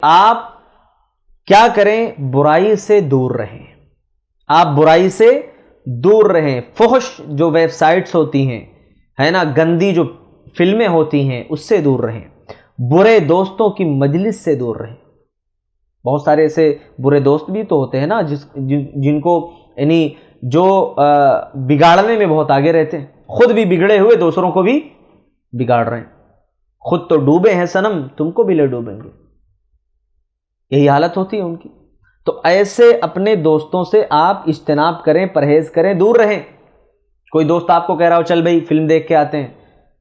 آپ کیا کریں؟ برائی سے دور رہیں. آپ برائی سے دور رہیں. فحش جو ویب سائٹس ہوتی ہیں ہے نا، گندی جو فلمیں ہوتی ہیں اس سے دور رہیں. برے دوستوں کی مجلس سے دور رہیں. بہت سارے ایسے برے دوست بھی تو ہوتے ہیں نا جن کو یعنی جو بگاڑنے میں بہت آگے رہتے ہیں، خود بھی بگڑے ہوئے دوسروں کو بھی بگاڑ رہے ہیں. خود تو ڈوبے ہیں صنم، تم کو بھی لے ڈوبیں گے، یہی حالت ہوتی ہے ان کی. تو ایسے اپنے دوستوں سے آپ اجتناب کریں، پرہیز کریں، دور رہیں. کوئی دوست آپ کو کہہ رہا ہو چل بھائی فلم دیکھ کے آتے ہیں،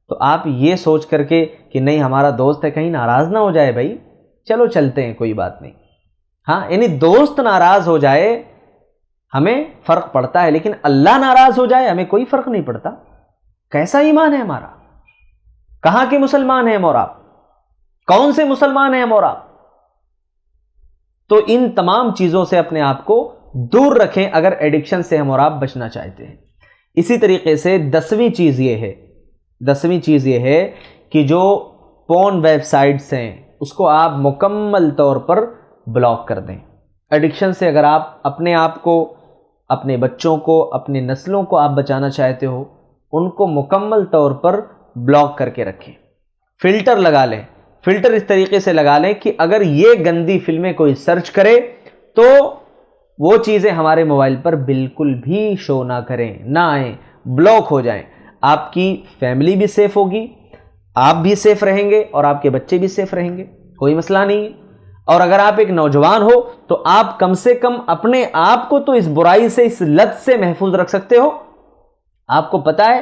تو آپ یہ سوچ کر کے کہ نہیں ہمارا دوست ہے کہیں ناراض نہ ہو جائے، بھائی چلو چلتے ہیں کوئی بات نہیں. ہاں یعنی دوست ناراض ہو جائے ہمیں فرق پڑتا ہے، لیکن اللہ ناراض ہو جائے ہمیں کوئی فرق نہیں پڑتا. کیسا ایمان ہے ہمارا؟ کہاں کے مسلمان ہیں ہم اور آپ؟ کون سے مسلمان ہیں ہم اور آپ؟ تو ان تمام چیزوں سے اپنے آپ کو دور رکھیں اگر ایڈکشن سے ہم اور آپ بچنا چاہتے ہیں. اسی طریقے سے 10ویں چیز یہ ہے کہ جو پورن ویب سائٹس ہیں اس کو آپ مکمل طور پر بلاک کر دیں. ایڈکشن سے اگر آپ اپنے آپ کو، اپنے بچوں کو، اپنے نسلوں کو آپ بچانا چاہتے ہو، ان کو مکمل طور پر بلاک کر کے رکھیں. فلٹر لگا لیں. فلٹر اس طریقے سے لگا لیں کہ اگر یہ گندی فلمیں کوئی سرچ کرے تو وہ چیزیں ہمارے موبائل پر بالکل بھی شو نہ کریں، نہ آئیں، بلاک ہو جائیں. آپ کی فیملی بھی سیف ہوگی، آپ بھی سیف رہیں گے اور آپ کے بچے بھی سیف رہیں گے، کوئی مسئلہ نہیں ہے. اور اگر آپ ایک نوجوان ہو تو آپ کم سے کم اپنے آپ کو تو اس برائی سے، اس لت سے محفوظ رکھ سکتے ہو. آپ کو پتا ہے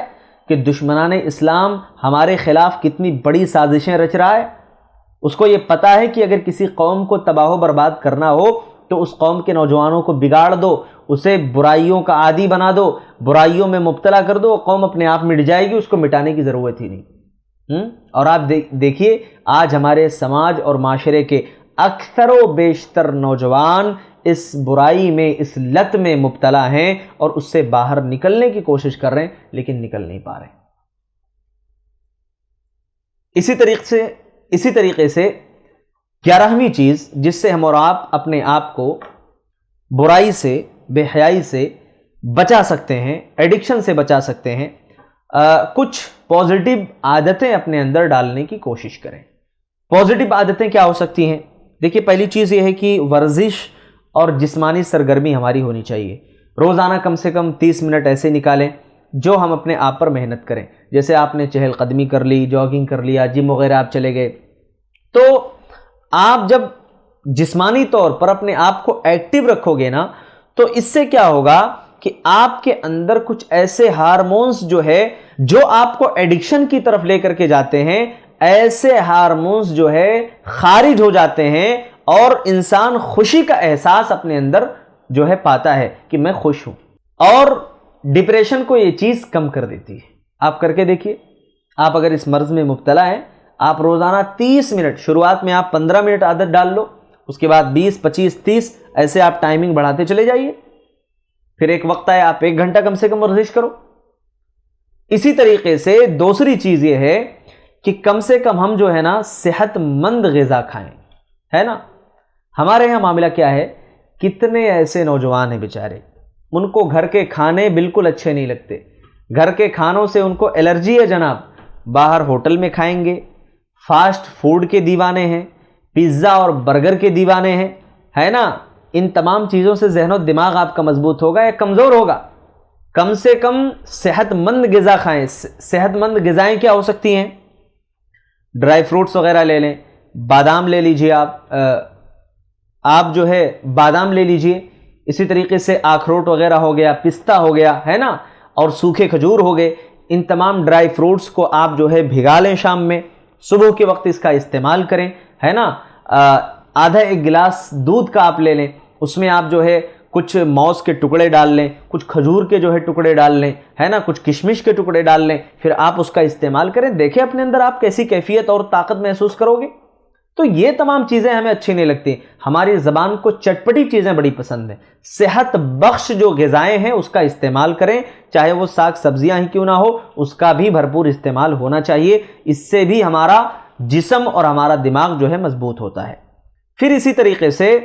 کہ دشمنان اسلام ہمارے خلاف کتنی بڑی سازشیں رچ رہا ہے. اس کو یہ پتا ہے کہ اگر کسی قوم کو تباہ و برباد کرنا ہو تو اس قوم کے نوجوانوں کو بگاڑ دو، اسے برائیوں کا عادی بنا دو، برائیوں میں مبتلا کر دو، قوم اپنے آپ مٹ جائے گی، اس کو مٹانے کی ضرورت ہی نہیں. اور آپ دیکھیے آج ہمارے سماج اور معاشرے کے اکثر و بیشتر نوجوان اس برائی میں، اس لت میں مبتلا ہیں اور اس سے باہر نکلنے کی کوشش کر رہے ہیں لیکن نکل نہیں پا رہے. اسی طریقے سے 11ویں چیز جس سے ہم اور آپ اپنے آپ کو برائی سے، بے حیائی سے بچا سکتے ہیں، ایڈکشن سے بچا سکتے ہیں، کچھ پازیٹیو عادتیں اپنے اندر ڈالنے کی کوشش کریں. پازیٹیو عادتیں کیا ہو سکتی ہیں؟ دیکھیے پہلی چیز یہ ہے کہ ورزش اور جسمانی سرگرمی ہماری ہونی چاہیے. روزانہ کم سے کم 30 منٹ ایسے نکالیں جو ہم اپنے آپ پر محنت کریں. جیسے آپ نے چہل قدمی کر لی، جاگنگ کر لیا، جم وغیرہ آپ چلے گئے. تو آپ جب جسمانی طور پر اپنے آپ کو ایکٹیو رکھو گے نا تو اس سے کیا ہوگا کہ آپ کے اندر کچھ ایسے ہارمونز جو ہے جو آپ کو ایڈکشن کی طرف لے کر کے جاتے ہیں، ایسے ہارمونز جو ہے خارج ہو جاتے ہیں اور انسان خوشی کا احساس اپنے اندر جو ہے پاتا ہے کہ میں خوش ہوں. اور ڈپریشن کو یہ چیز کم کر دیتی ہے. آپ کر کے دیکھیے. آپ اگر اس مرض میں مبتلا ہیں، آپ روزانہ 30 منٹ، شروعات میں آپ 15 منٹ عادت ڈال لو، اس کے بعد 20، 25، 30 ایسے آپ ٹائمنگ بڑھاتے چلے جائیے. پھر ایک وقت آئے آپ 1 گھنٹہ کم سے کم ورزش کرو. اسی طریقے سے دوسری چیز یہ ہے کہ کم سے کم ہم جو ہے نا صحت مند غذا کھائیں. ہے نا، ہمارے یہاں معاملہ کیا ہے، کتنے ایسے نوجوان ہیں بیچارے، ان کو گھر کے کھانے بالکل اچھے نہیں لگتے، گھر کے کھانوں سے ان کو الرجی ہے جناب. باہر ہوٹل میں کھائیں گے، فاسٹ فوڈ کے دیوانے ہیں، پیزا اور برگر کے دیوانے ہیں، ہے نا. ان تمام چیزوں سے ذہن و دماغ آپ کا مضبوط ہوگا یا کمزور ہوگا؟ کم سے کم صحت مند غذا کھائیں. صحت مند غذائیں کیا ہو سکتی ہیں؟ ڈرائی فروٹس وغیرہ لے لیں، بادام لے لیجئے، آپ جو ہے بادام لے لیجئے. اسی طریقے سے اخروٹ وغیرہ ہو گیا، پستہ ہو گیا، ہے نا، اور سوکھے کھجور ہو گئے. ان تمام ڈرائی فروٹس کو آپ جو ہے بھگا لیں، شام میں صبح کے وقت اس کا استعمال کریں، ہے نا. آدھا 1 گلاس دودھ کا آپ لے لیں، اس میں آپ جو ہے کچھ موز کے ٹکڑے ڈال لیں، کچھ کھجور کے جو ہے ٹکڑے ڈال لیں، ہے نا، کچھ کشمش کے ٹکڑے ڈال لیں. پھر آپ اس کا استعمال کریں، دیکھیں اپنے اندر آپ کیسی کیفیت اور طاقت محسوس کرو گے. تو یہ تمام چیزیں ہمیں اچھی نہیں لگتی. ہماری زبان کو چٹپٹی چیزیں بڑی پسند ہیں. صحت بخش جو غذائیں ہیں اس کا استعمال کریں، چاہے وہ ساگ سبزیاں ہی کیوں نہ ہو، اس کا بھی بھرپور استعمال ہونا چاہیے. اس سے بھی ہمارا جسم اور ہمارا دماغ جو ہے مضبوط ہوتا ہے. پھر اسی طریقے سے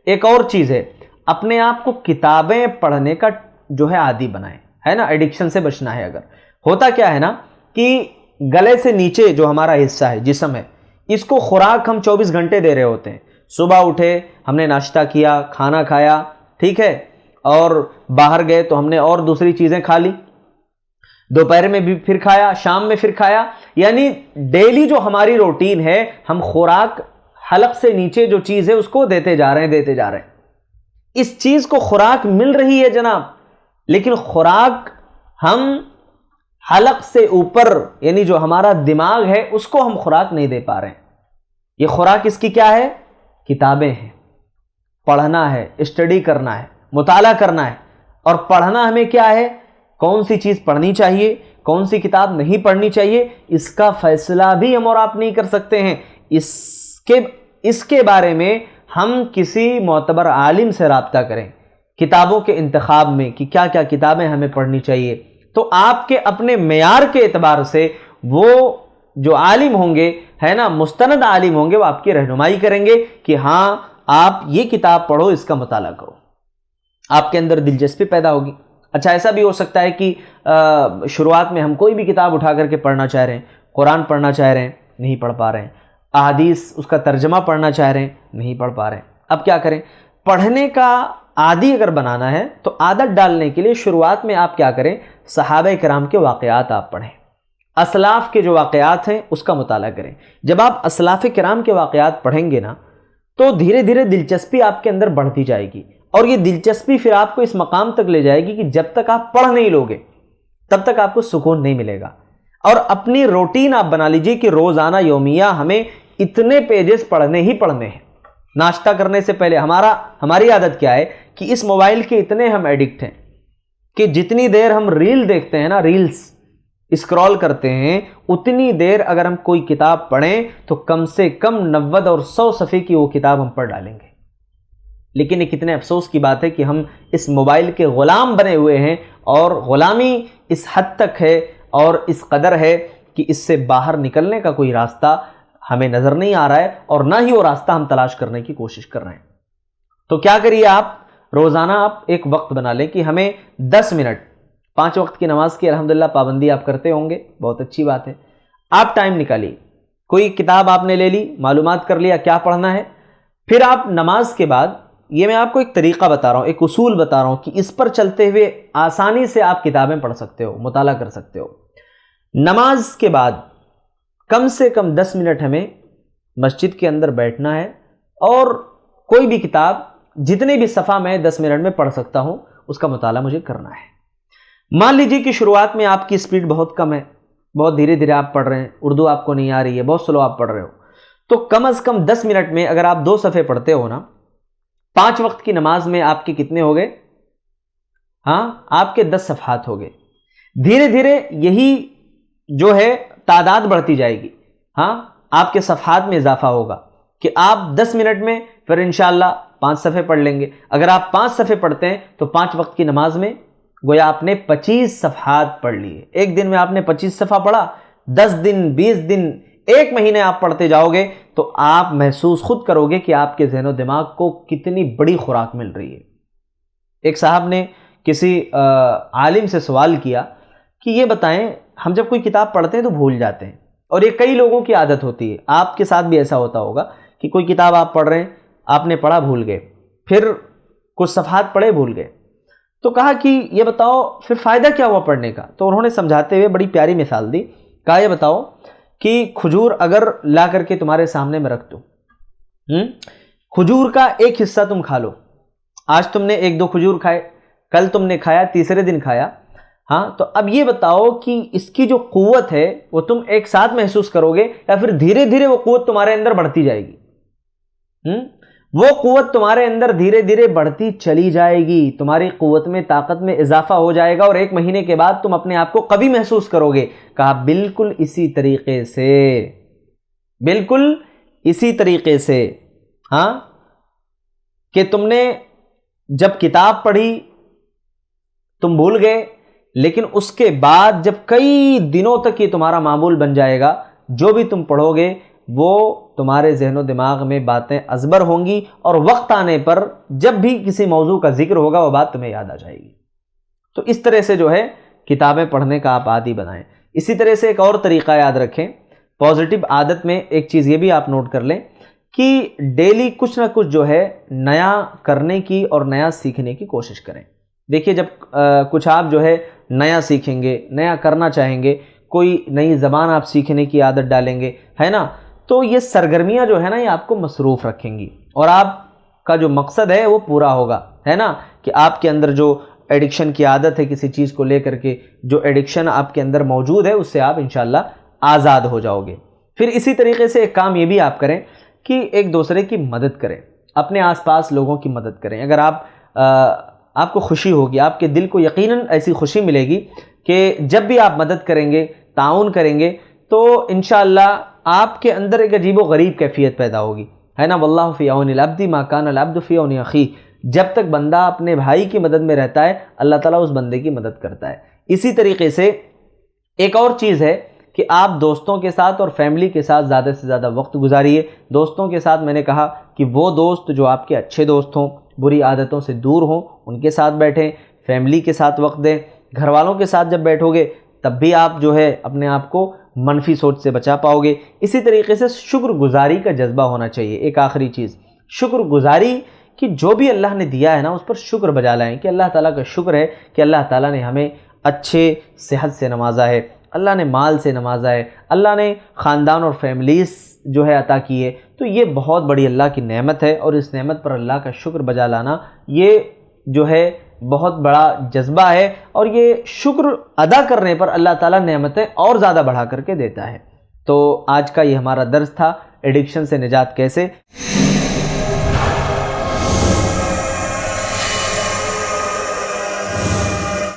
ایک اور چیز ہے، اپنے آپ کو کتابیں پڑھنے کا جو ہے عادی بنائیں، ہے نا، ایڈکشن سے بچنا ہے۔ اگر ہوتا کیا ہے نا کہ گلے سے نیچے جو ہمارا حصہ ہے، جسم ہے، اس کو خوراک ہم 24 گھنٹے دے رہے ہوتے ہیں۔ صبح اٹھے، ہم نے ناشتہ کیا، کھانا کھایا، ٹھیک ہے، اور باہر گئے تو ہم نے اور دوسری چیزیں کھا لی، دوپہر میں بھی پھر کھایا، شام میں پھر کھایا، یعنی ڈیلی جو ہماری روٹین ہے، ہم خوراک حلق سے نیچے جو چیز ہے اس کو دیتے جا رہے ہیں۔ اس چیز کو خوراک مل رہی ہے جناب، لیکن خوراک ہم حلق سے اوپر، یعنی جو ہمارا دماغ ہے اس کو ہم خوراک نہیں دے پا رہے ہیں۔ یہ خوراک اس کی کیا ہے؟ کتابیں ہیں، پڑھنا ہے، اسٹڈی کرنا ہے، مطالعہ کرنا ہے۔ اور پڑھنا ہمیں کیا ہے، کون سی چیز پڑھنی چاہیے، کون سی کتاب نہیں پڑھنی چاہیے، اس کا فیصلہ بھی ہم اور آپ نہیں کر سکتے ہیں۔ اس کے بارے میں ہم کسی معتبر عالم سے رابطہ کریں کتابوں کے انتخاب میں کہ کیا کیا کتابیں ہمیں پڑھنی چاہیے، تو آپ کے اپنے معیار کے اعتبار سے وہ جو عالم ہوں گے، ہے نا، مستند عالم ہوں گے، وہ آپ کی رہنمائی کریں گے کہ ہاں آپ یہ کتاب پڑھو، اس کا مطالعہ کرو، آپ کے اندر دلچسپی پیدا ہوگی۔ اچھا، ایسا بھی ہو سکتا ہے کہ شروعات میں ہم کوئی بھی کتاب اٹھا کر کے پڑھنا چاہ رہے ہیں، قرآن پڑھنا چاہ رہے ہیں، نہیں پڑھ پا رہے ہیں، احادیث اس کا ترجمہ پڑھنا چاہ رہے ہیں، نہیں پڑھ پا رہے ہیں۔ اب کیا کریں؟ پڑھنے کا عادی اگر بنانا ہے تو عادت ڈالنے کے لیے شروعات میں آپ کیا کریں، صحابہ کرام کے واقعات آپ پڑھیں، اسلاف کے جو واقعات ہیں اس کا مطالعہ کریں۔ جب آپ اسلاف کرام کے واقعات پڑھیں گے نا تو دھیرے دھیرے دلچسپی آپ کے اندر بڑھتی جائے گی، اور یہ دلچسپی پھر آپ کو اس مقام تک لے جائے گی کہ جب تک آپ پڑھ نہیں لوگے تب تک آپ کو سکون نہیں ملے گا۔ اور اپنی روٹین آپ بنا لیجئے کہ روزانہ یومیہ ہمیں اتنے پیجز پڑھنے ہی پڑھنے ہیں۔ ناشتہ کرنے سے پہلے ہماری عادت کیا ہے کہ اس موبائل کے اتنے ہم ایڈکٹ ہیں کہ جتنی دیر ہم ریل دیکھتے ہیں نا، ریلز اسکرول کرتے ہیں، اتنی دیر اگر ہم کوئی کتاب پڑھیں تو کم سے کم 90 اور 100 صفحے کی وہ کتاب ہم پڑھ ڈالیں گے۔ لیکن یہ کتنے افسوس کی بات ہے کہ ہم اس موبائل کے غلام بنے ہوئے ہیں، اور غلامی اس حد تک ہے اور اس قدر ہے کہ اس سے باہر نکلنے کا کوئی راستہ ہمیں نظر نہیں آ رہا ہے، اور نہ ہی وہ راستہ ہم تلاش کرنے کی کوشش کر رہے ہیں۔ تو کیا کریے، آپ روزانہ آپ ایک وقت بنا لیں کہ ہمیں 10 منٹ، 5 وقت کی نماز کی الحمدللہ پابندی آپ کرتے ہوں گے، بہت اچھی بات ہے، آپ ٹائم نکالیے، کوئی کتاب آپ نے لے لی، معلومات کر لیا کیا پڑھنا ہے، پھر آپ نماز کے بعد، یہ میں آپ کو ایک طریقہ بتا رہا ہوں، ایک اصول بتا رہا ہوں کہ اس پر چلتے ہوئے آسانی سے آپ کتابیں پڑھ سکتے ہو، مطالعہ کر سکتے ہو۔ نماز کے بعد کم سے کم 10 منٹ ہمیں مسجد کے اندر بیٹھنا ہے، اور کوئی بھی کتاب جتنے بھی صفحہ میں 10 منٹ میں پڑھ سکتا ہوں اس کا مطالعہ مجھے کرنا ہے۔ مان لیجئے کہ شروعات میں آپ کی سپیڈ بہت کم ہے، بہت دھیرے دھیرے آپ پڑھ رہے ہیں، اردو آپ کو نہیں آ رہی ہے، بہت سلو آپ پڑھ رہے ہو، تو کم از کم 10 منٹ میں اگر آپ 2 صفحے پڑھتے ہو نا، 5 وقت کی نماز میں آپ کے کتنے ہو گئے؟ ہاں، آپ کے 10 صفحات ہو گئے۔ دھیرے دھیرے یہی جو ہے تعداد بڑھتی جائے گی، ہاں، آپ کے صفحات میں اضافہ ہوگا کہ آپ 10 منٹ میں پھر انشاءاللہ 5 صفحے پڑھ لیں گے۔ اگر آپ 5 صفحے پڑھتے ہیں تو 5 وقت کی نماز میں گویا آپ نے 25 صفحات پڑھ لیے۔ ایک دن میں آپ نے 25 صفحہ پڑھا، 10 دن، 20 دن، 1 مہینے آپ پڑھتے جاؤ گے تو آپ محسوس خود کرو گے کہ آپ کے ذہن و دماغ کو کتنی بڑی خوراک مل رہی ہے۔ ایک صاحب نے کسی عالم سے سوال کیا کہ یہ بتائیں، ہم جب کوئی کتاب پڑھتے ہیں تو بھول جاتے ہیں، اور یہ کئی لوگوں کی عادت ہوتی ہے، آپ کے ساتھ بھی ایسا ہوتا ہوگا کہ کوئی کتاب آپ پڑھ رہے ہیں، آپ نے پڑھا بھول گئے، پھر کچھ صفحات پڑھے بھول گئے، تو کہا کہ یہ بتاؤ پھر فائدہ کیا ہوا پڑھنے کا؟ تو انہوں نے سمجھاتے ہوئے بڑی پیاری مثال دی، کہا یہ بتاؤ کہ کھجور اگر لا کر کے تمہارے سامنے میں رکھ دوں، کھجور کا ایک حصہ تم کھا لو، آج تم نے 1-2 کھجور کھائے، کل تم نے کھایا، تیسرے دن کھایا، ہاں، تو اب یہ بتاؤ کہ اس کی جو قوت ہے وہ تم ایک ساتھ محسوس کرو گے یا پھر دھیرے دھیرے وہ قوت تمہارے اندر بڑھتی جائے گی؟ وہ قوت تمہارے اندر دھیرے دھیرے بڑھتی چلی جائے گی، تمہاری قوت میں، طاقت میں اضافہ ہو جائے گا، اور 1 مہینے کے بعد تم اپنے آپ کو قوی محسوس کرو گے۔ کہا بالکل اسی طریقے سے، بالکل اسی طریقے سے، ہاں، کہ تم نے جب کتاب پڑھی تم بھول گئے، لیکن اس کے بعد جب کئی دنوں تک یہ تمہارا معمول بن جائے گا، جو بھی تم پڑھو گے وہ تمہارے ذہن و دماغ میں باتیں ازبر ہوں گی اور وقت آنے پر جب بھی کسی موضوع کا ذکر ہوگا وہ بات تمہیں یاد آ جائے گی۔ تو اس طرح سے جو ہے کتابیں پڑھنے کا آپ عادی بنائیں۔ اسی طرح سے ایک اور طریقہ یاد رکھیں، پازیٹیو عادت میں ایک چیز یہ بھی آپ نوٹ کر لیں کہ ڈیلی کچھ نہ کچھ جو ہے نیا کرنے کی اور نیا سیکھنے کی کوشش کریں۔ دیکھیے جب کچھ آپ جو ہے نیا سیکھیں گے، نیا کرنا چاہیں گے، کوئی نئی زبان آپ سیکھنے کی عادت ڈالیں گے، ہے نا، تو یہ سرگرمیاں جو ہے نا یہ آپ کو مصروف رکھیں گی اور آپ کا جو مقصد ہے وہ پورا ہوگا، ہے نا، کہ آپ کے اندر جو ایڈکشن کی عادت ہے کسی چیز کو لے کر کے، جو ایڈکشن آپ کے اندر موجود ہے اس سے آپ انشاءاللہ آزاد ہو جاؤ گے۔ پھر اسی طریقے سے ایک کام یہ بھی آپ کریں کہ ایک دوسرے کی مدد کریں، اپنے آس پاس لوگوں کی مدد کریں۔ اگر آپ کو خوشی ہوگی، آپ کے دل کو یقیناً ایسی خوشی ملے گی کہ جب بھی آپ مدد کریں گے، تعاون کریں گے تو انشاءاللہ آپ کے اندر ایک عجیب و غریب کیفیت پیدا ہوگی، ہے نا، واللہ فی عون العبد ما کان العبد فی عون اخیہ۔ جب تک بندہ اپنے بھائی کی مدد میں رہتا ہے اللہ تعالیٰ اس بندے کی مدد کرتا ہے۔ اسی طریقے سے ایک اور چیز ہے کہ آپ دوستوں کے ساتھ اور فیملی کے ساتھ زیادہ سے زیادہ وقت گزاریے۔ دوستوں کے ساتھ میں نے کہا کہ وہ دوست جو آپ کے اچھے دوست ہوں، بری عادتوں سے دور ہوں، ان کے ساتھ بیٹھیں، فیملی کے ساتھ وقت دیں۔ گھر والوں کے ساتھ جب بیٹھو گے تب بھی آپ جو ہے اپنے آپ کو منفی سوچ سے بچا پاؤ گے۔ اسی طریقے سے شکر گزاری کا جذبہ ہونا چاہیے۔ ایک آخری چیز، شکر گزاری کہ جو بھی اللہ نے دیا ہے نا اس پر شکر بجا لائیں کہ اللہ تعالیٰ کا شکر ہے کہ اللہ تعالیٰ نے ہمیں اچھے صحت سے نوازا ہے، اللہ نے مال سے نوازا ہے، اللہ نے خاندان اور فیملیز جو ہے عطا کی ہے، تو یہ بہت بڑی اللہ کی نعمت ہے اور اس نعمت پر اللہ کا شکر بجا لانا یہ جو ہے بہت بڑا جذبہ ہے، اور یہ شکر ادا کرنے پر اللہ تعالیٰ نعمتیں اور زیادہ بڑھا کر کے دیتا ہے۔ تو آج کا یہ ہمارا درس تھا، ایڈکشن سے نجات کیسے۔